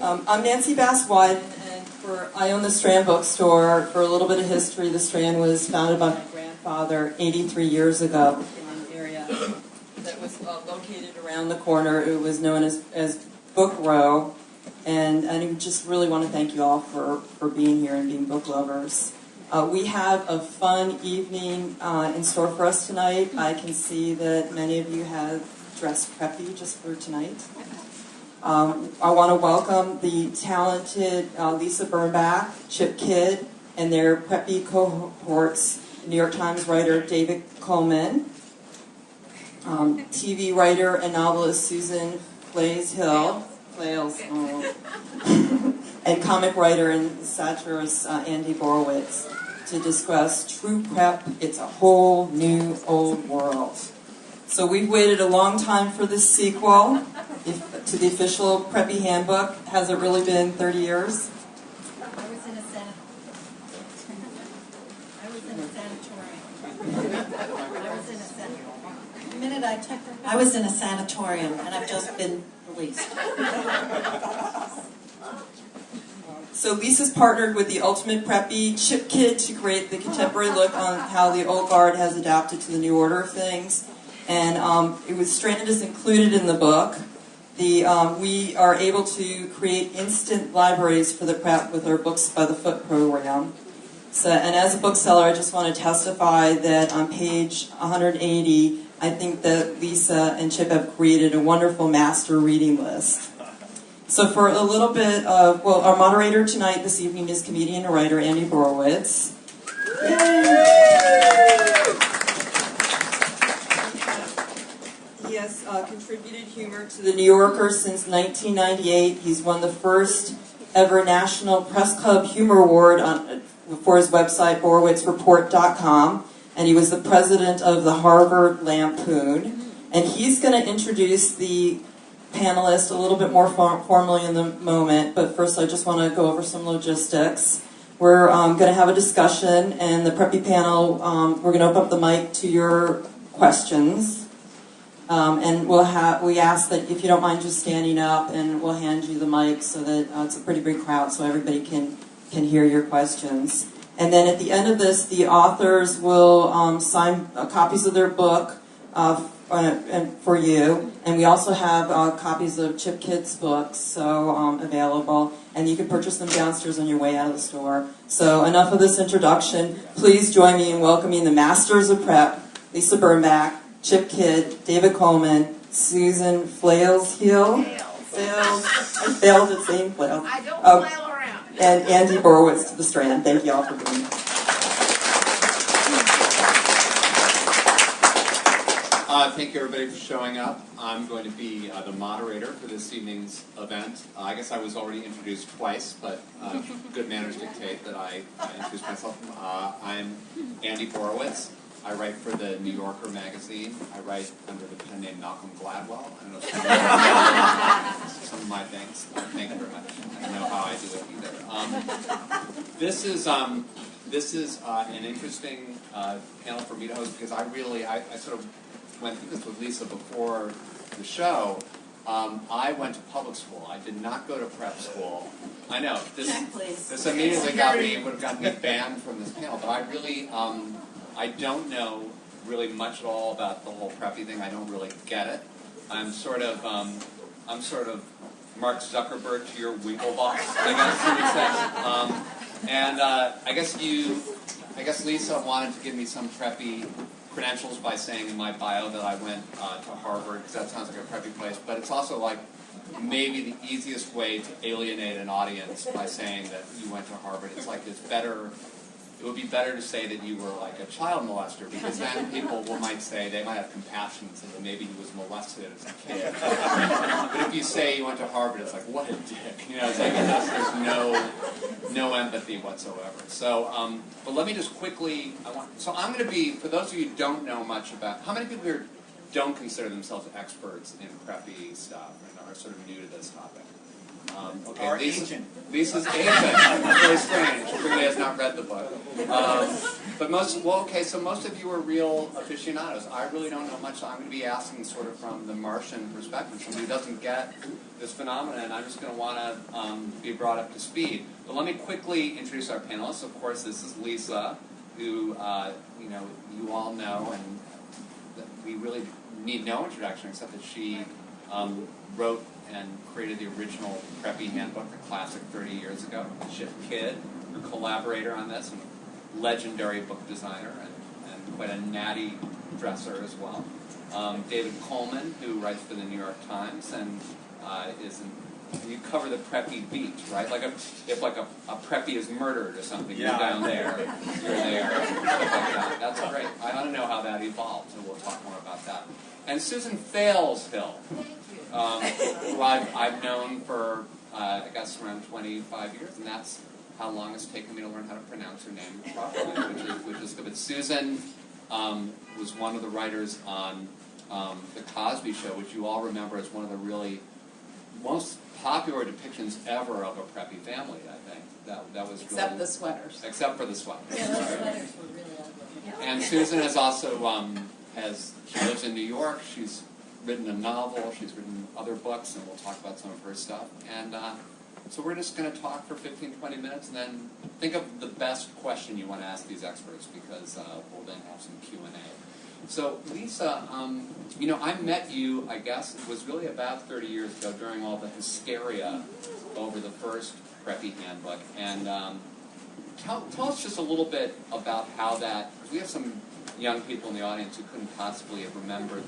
I'm Nancy Bass-White, and I own the Strand bookstore. For a little bit of history, the Strand was founded by my grandfather 83 years ago in an area that was located around the corner. It was known as Book Row, and I just really want to thank you all for being here and being book lovers. We have a fun evening in store for us tonight. I can see that many of you have dressed preppy just for tonight. I want to welcome the talented Lisa Birnbach, Chip Kidd, and their preppy cohorts, New York Times writer David Coleman, TV writer and novelist Susan Flails-Hill, and comic writer and satirist Andy Borowitz, to discuss True Prep, It's a Whole New Old World. So we've waited a long time for this sequel to the official Preppy Handbook. Has it really been 30 years? I was in a sanatorium, and I've just been released. So Lisa's partnered with the ultimate preppy, Chip Kidd, to create the contemporary look on how the old guard has adapted to the new order of things. And Strand is included in the book. We are able to create instant libraries for the prep with our Books by the Foot program. So, and as a bookseller, I just want to testify that on page 180, I think that Lisa and Chip have created a wonderful master reading list. So for a little bit of, our moderator tonight, this evening, is comedian and writer Andy Borowitz. He has contributed humor to The New Yorker since 1998. He's won the first ever National Press Club Humor Award for his website, BorowitzReport.com, and he was the president of the Harvard Lampoon. And he's going to introduce the panelist a little bit more formally in the moment, but first I just want to go over some logistics. We're going to have a discussion, and the Preppy panel, we're going to open up the mic to your questions. And we ask that if you don't mind just standing up, and we'll hand you the mic so that it's a pretty big crowd so everybody can hear your questions. And then at the end of this, the authors will sign copies of their book for you. And we also have copies of Chip Kidd's books available. And you can purchase them downstairs on your way out of the store. So enough of this introduction. Please join me in welcoming the Masters of Prep, Lisa Birnbach, Chip Kidd, David Coleman, Susan Flails-Hill. I failed at saying Flails. I don't flail around. And Andy Borowitz to the Strand. Thank you all for being here. Thank you everybody for showing up. I'm going to be the moderator for this evening's event. I guess I was already introduced twice, but good manners dictate that I introduce myself. I'm Andy Borowitz. I write for the New Yorker magazine. I write under the pen name Malcolm Gladwell. I don't know if some of my things. Thank you very much. I don't know how I do it either. This is an interesting panel for me to host because I sort of went through this with Lisa before the show. I went to public school. I did not go to prep school. I know this immediately would have gotten me banned from this panel. But I really, I don't know really much at all about the whole preppy thing. I don't really get it. I'm sort of Mark Zuckerberg to your Winklevoss, I guess you would say. And I guess Lisa wanted to give me some preppy credentials by saying in my bio that I went to Harvard, because that sounds like a preppy place, but it's also like maybe the easiest way to alienate an audience by saying that you went to Harvard. It's like it would be better to say that you were like a child molester, because then people might say, they might have compassion and say that maybe he was molested as a kid. But if you say you went to Harvard, it's like, what a dick. You know, it's like there's no empathy whatsoever. So, but let me just quickly, I'm going to be, for those of you who don't know much about, how many people here don't consider themselves experts in preppy stuff and are sort of new to this topic? Okay, Or Lisa's ancient. ancient. Very strange. Clearly has not read the book. But most of you are real aficionados. I really don't know much. I'm going to be asking sort of from the Martian perspective, somebody who doesn't get this phenomenon, and I'm just going to want to be brought up to speed. But let me quickly introduce our panelists. Of course, this is Lisa, who you all know, and we really need no introduction except that she wrote and created the original Preppy Handbook, the classic 30 years ago. Chip Kidd, her collaborator on this, and legendary book designer and quite a natty dresser as well. David Coleman, who writes for the New York Times and you cover the preppy beat, right? Like if a preppy is murdered or something, you're down there, you're there, stuff like that. That's great. I want to know how that evolved, so we'll talk more about that. And Susan Failshill, who I've known for I guess around 25 years, and that's how long it's taken me to learn how to pronounce her name properly, which is good. But Susan was one of the writers on The Cosby Show, which you all remember as one of the really most popular depictions ever of a preppy family, I think. That was Except really, the sweaters. Except for the sweaters. Yeah, those sweaters were really ugly. And Susan has also, she lives in New York, she's written a novel, she's written other books, and we'll talk about some of her stuff. And so we're just going to talk for 15, 20 minutes, and then think of the best question you want to ask these experts, because we'll then have some Q&A. So, Lisa, I met you, I guess, it was really about 30 years ago during all the hysteria over the first Preppy Handbook. And tell us just a little bit about how that, because we have some young people in the audience who couldn't possibly have remembered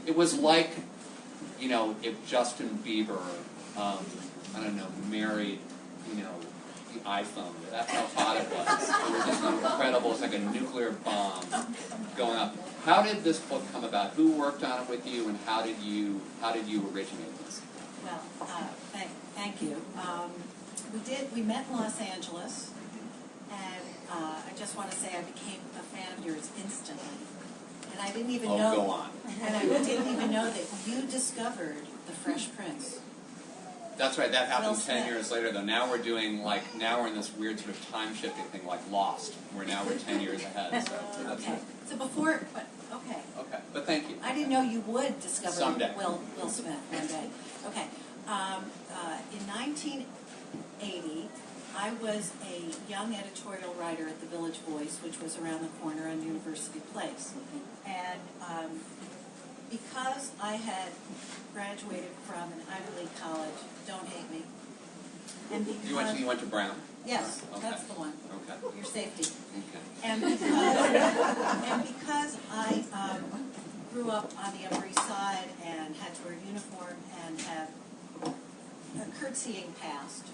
it was like, if Justin Bieber, I don't know, married, the iPhone. That's how hot it was. It was just incredible. It's like a nuclear bomb going up. How did this book come about? Who worked on it with you, and how did you originate this? Well, thank you. We met in Los Angeles, and I just want to say I became a fan of yours instantly. And I didn't even know. Go on. And I didn't even know that you discovered The Fresh Prince. That's right. That happened Will 10 Smith. years later, though. Now we're in this weird sort of time shifting thing, like Lost. We're 10 years ahead. So that's Okay. right. So before, but okay. Okay, but thank you. I didn't know you would discover Someday. Will Smith one day. Okay. In 1980, I was a young editorial writer at the Village Voice, which was around the corner on University Place. And because I had graduated from an Ivy League college, don't hate me. And because You went to Brown? yes, Okay. that's the one. Okay. Your safety. Okay. And because I grew up on the Upper East Side and had to wear a uniform and have a curtsying past,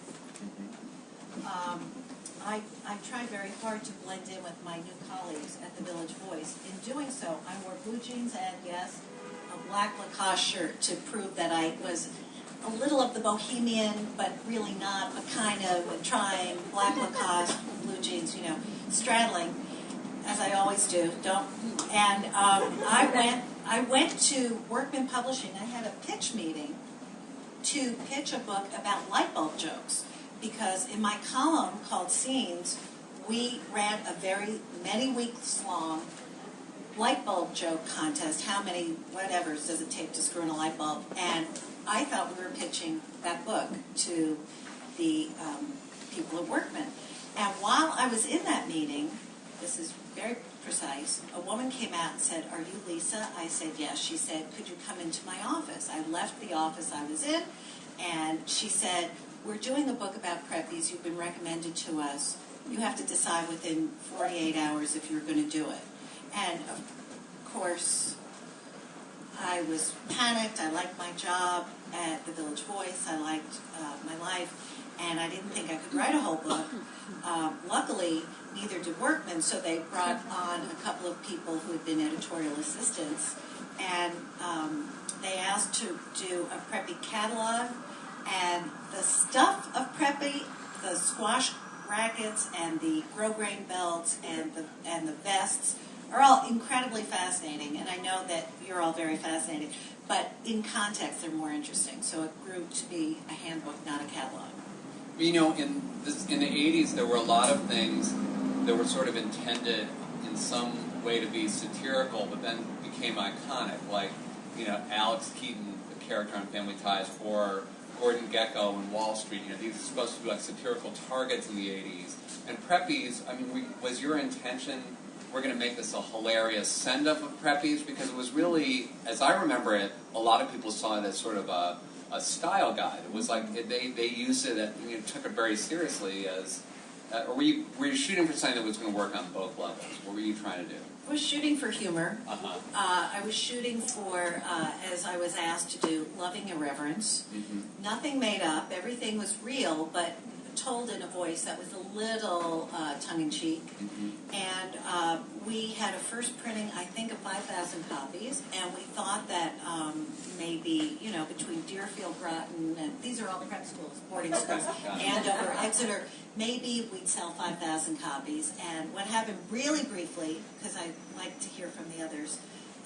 I tried very hard to blend in with my new colleagues at the Village Voice. In doing so, I wore blue jeans and, yes, a black Lacoste shirt to prove that I was a little of the bohemian, but really not, but kind of trying, black Lacoste, blue jeans, straddling, as I always do. And I went to Workman Publishing. I had a pitch meeting to pitch a book about light bulb jokes, because in my column called Scenes, we ran a many weeks long light bulb joke contest. How many whatevers does it take to screw in a light bulb? And I thought we were pitching that book to the people at Workman. And while I was in that meeting, this is very precise, a woman came out and said, "Are you Lisa?" I said, "Yes." She said, "Could you come into my office?" I left the office I was in, and she said, "We're doing a book about preppies. You've been recommended to us. You have to decide within 48 hours if you're going to do it." And of course, I was panicked. I liked my job at the Village Voice. I liked my life, and I didn't think I could write a whole book. Luckily, neither did Workman, so they brought on a couple of people who had been editorial assistants, and they asked to do a preppy catalog. And the stuff of preppy, the squash rackets and the grosgrain belts and the vests, are all incredibly fascinating, and I know that you're all very fascinating, but in context they're more interesting. So it grew to be a handbook, not a catalog. You know, in the 80s, there were a lot of things that were sort of intended in some way to be satirical, but then became iconic, like, you know, Alex Keaton, the character on Family Ties, or Gordon Gekko in Wall Street. You know, these are supposed to be like satirical targets in the 80s. And Preppies, I mean, was your intention, we're going to make this a hilarious send-up of Preppies? Because it was really, as I remember it, a lot of people saw it as sort of a style guide. It was like, they used it, took it very seriously as, or were you shooting for something that was going to work on both levels? What were you trying to do? I was shooting for humor. I was shooting for, as I was asked to do, loving irreverence. Nothing made up. Everything was real, but told in a voice that was a little tongue-in-cheek. And we had a first printing, I think, of 5,000 copies, and we thought that maybe, you know, between Deerfield, Groton, and these are all the prep schools, boarding schools, Andover, Exeter, maybe we'd sell 5,000 copies. And what happened really briefly, because I like to hear from the others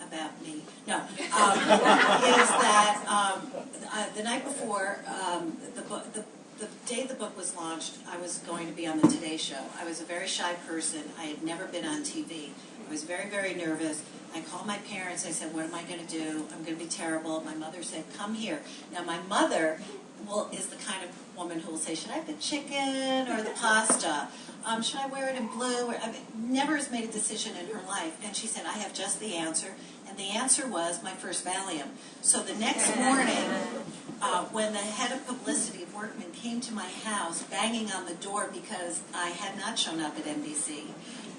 about me, is that the night before the day the book was launched, I was going to be on the Today Show. I was a very shy person. I had never been on TV. I was very, very nervous. I called my parents. I said, what am I going to do? I'm going to be terrible. My mother said, come here. Now, my mother is the kind of woman who will say, should I have the chicken or the pasta? Should I wear it in blue? Never has made a decision in her life. And she said, I have just the answer. And the answer was my first Valium. So the next morning, when the head of publicity of Workman came to my house banging on the door because I had not shown up at NBC,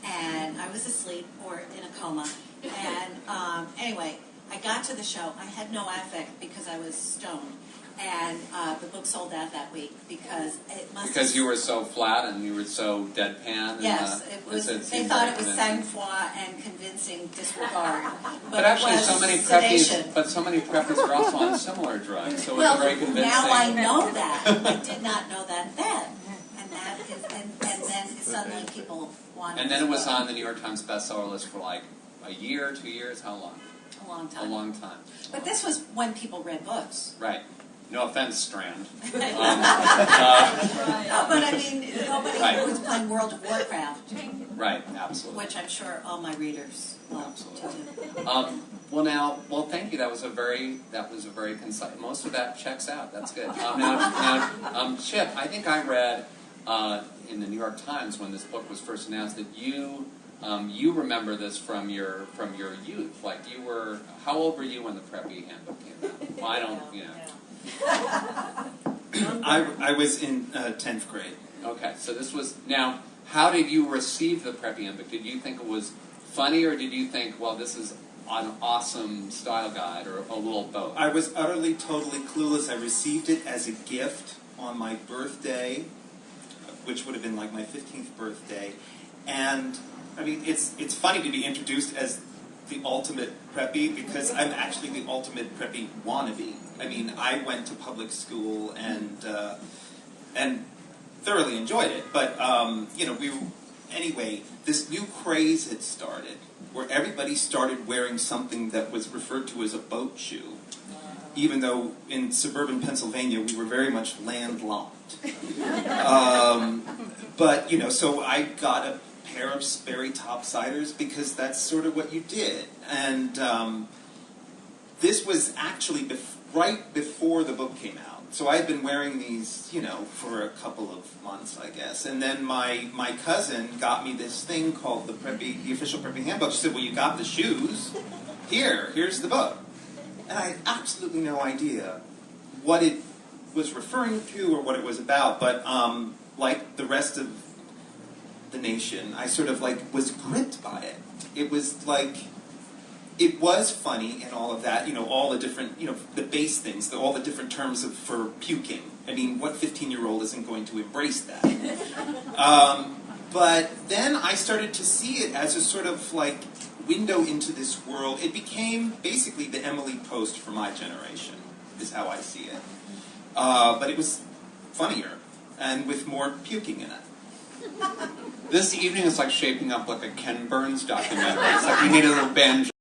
and I was asleep or in a coma. And anyway, I got to the show. I had no affect because I was stoned. And the book sold out that week because it must. Because you were so flat and you were so deadpan. Yes, it was. They thought it was sang-froid and convincing disregard. But actually, so many preppies are also on similar drugs, so it's very convincing. Now I know that. I did not know that then, and that is, and then suddenly people wanted. And then it was on the New York Times bestseller list for like a year, 2 years. How long? A long time. A long time. But this was when people read books. Right. No offense, Strand. But I mean, nobody was playing World of Warcraft. Right, absolutely. Which I'm sure all my readers will do. Well, thank you. That was a very concise. Most of that checks out. That's good. Chip, I think I read in the New York Times when this book was first announced that you remember this from your youth. Like how old were you when the Preppy Handbook came out? Well, I don't, you know. I was in 10th grade. Okay, so this was, now, how did you receive the Preppy Handbook? Did you think it was funny, or did you think, well, this is an awesome style guide, or a little both? I was utterly, totally clueless. I received it as a gift on my birthday, which would have been like my 15th birthday. And, I mean, it's funny to be introduced as the ultimate preppy, because I'm actually the ultimate preppy wannabe. I mean, I went to public school and thoroughly enjoyed it. But anyway, this new craze had started where everybody started wearing something that was referred to as a boat shoe, even though in suburban Pennsylvania we were very much landlocked. But so I got a pair of Sperry topsiders because that's sort of what you did. And this was actually right before the book came out. So I had been wearing these, for a couple of months, I guess. And then my cousin got me this thing called the official Preppy Handbook. She said, well, you got the shoes. Here's the book. And I had absolutely no idea what it was referring to or what it was about. But like the rest of the nation, I sort of was gripped by it. It was it was funny and all of that, all the different, the base things, all the different terms for puking. I mean, what 15-year-old isn't going to embrace that? But then I started to see it as a sort of window into this world. It became basically the Emily Post for my generation, is how I see it. But it was funnier and with more puking in it. This evening is like shaping up like a Ken Burns documentary. It's like we need a revenge